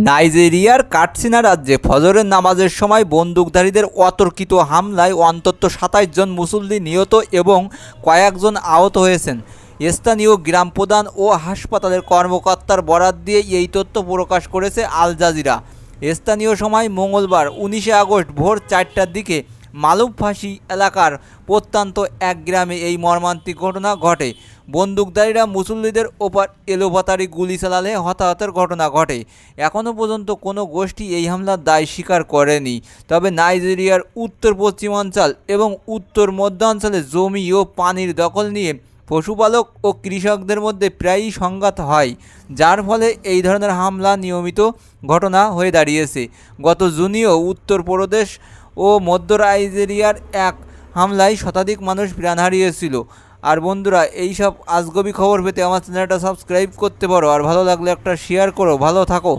নাইজেরিয়ার কাটসিনা রাজ্যে ফজরের নামাজের সময় বন্দুকধারীদের অতর্কিত হামলায় অন্তত ২৭ জন মুসল্লি নিহত এবং কয়েকজন আহত হয়েছেন। স্থানীয় গ্রাম প্রধান ও হাসপাতালের কর্মকর্তার বরাত দিয়ে এই তথ্য প্রকাশ করেছে আল জাজিরা। স্থানীয় সময় মঙ্গলবার ১৯ আগস্ট ভোর ৪টার দিকে মালুমফাশি এলাকার প্রত্যন্ত এক গ্রামে এই মর্মান্তিক ঘটনা ঘটে। বন্দুকধারীরা মুসল্লিদের ওপর এলোপাতাড়ি গুলি চালালে হতাহতের ঘটনা ঘটে। এখনও পর্যন্ত কোনো গোষ্ঠী এই হামলার দায় স্বীকার করেনি। তবে নাইজেরিয়ার উত্তর পশ্চিমাঞ্চল এবং উত্তর মধ্যাঞ্চলে জমি ও পানির দখল নিয়ে পশুপালক ও কৃষকদের মধ্যে প্রায়ই সংঘাত হয়, যার ফলে এই ধরনের হামলা নিয়মিত ঘটনা হয়ে দাঁড়িয়েছে। গত জুনেও উত্তরপ্রদেশ ও মধ্য নাইজেরিয়ার এক হামলায় শতাধিক মানুষ প্রাণ হারিয়েছিল। আর বন্ধুরা, এই সব আজগবি খবর পেতে আমার চ্যানেলটা সাবস্ক্রাইব করতে পারো, আর ভালো লাগলে একটা শেয়ার করো। ভালো থাকো।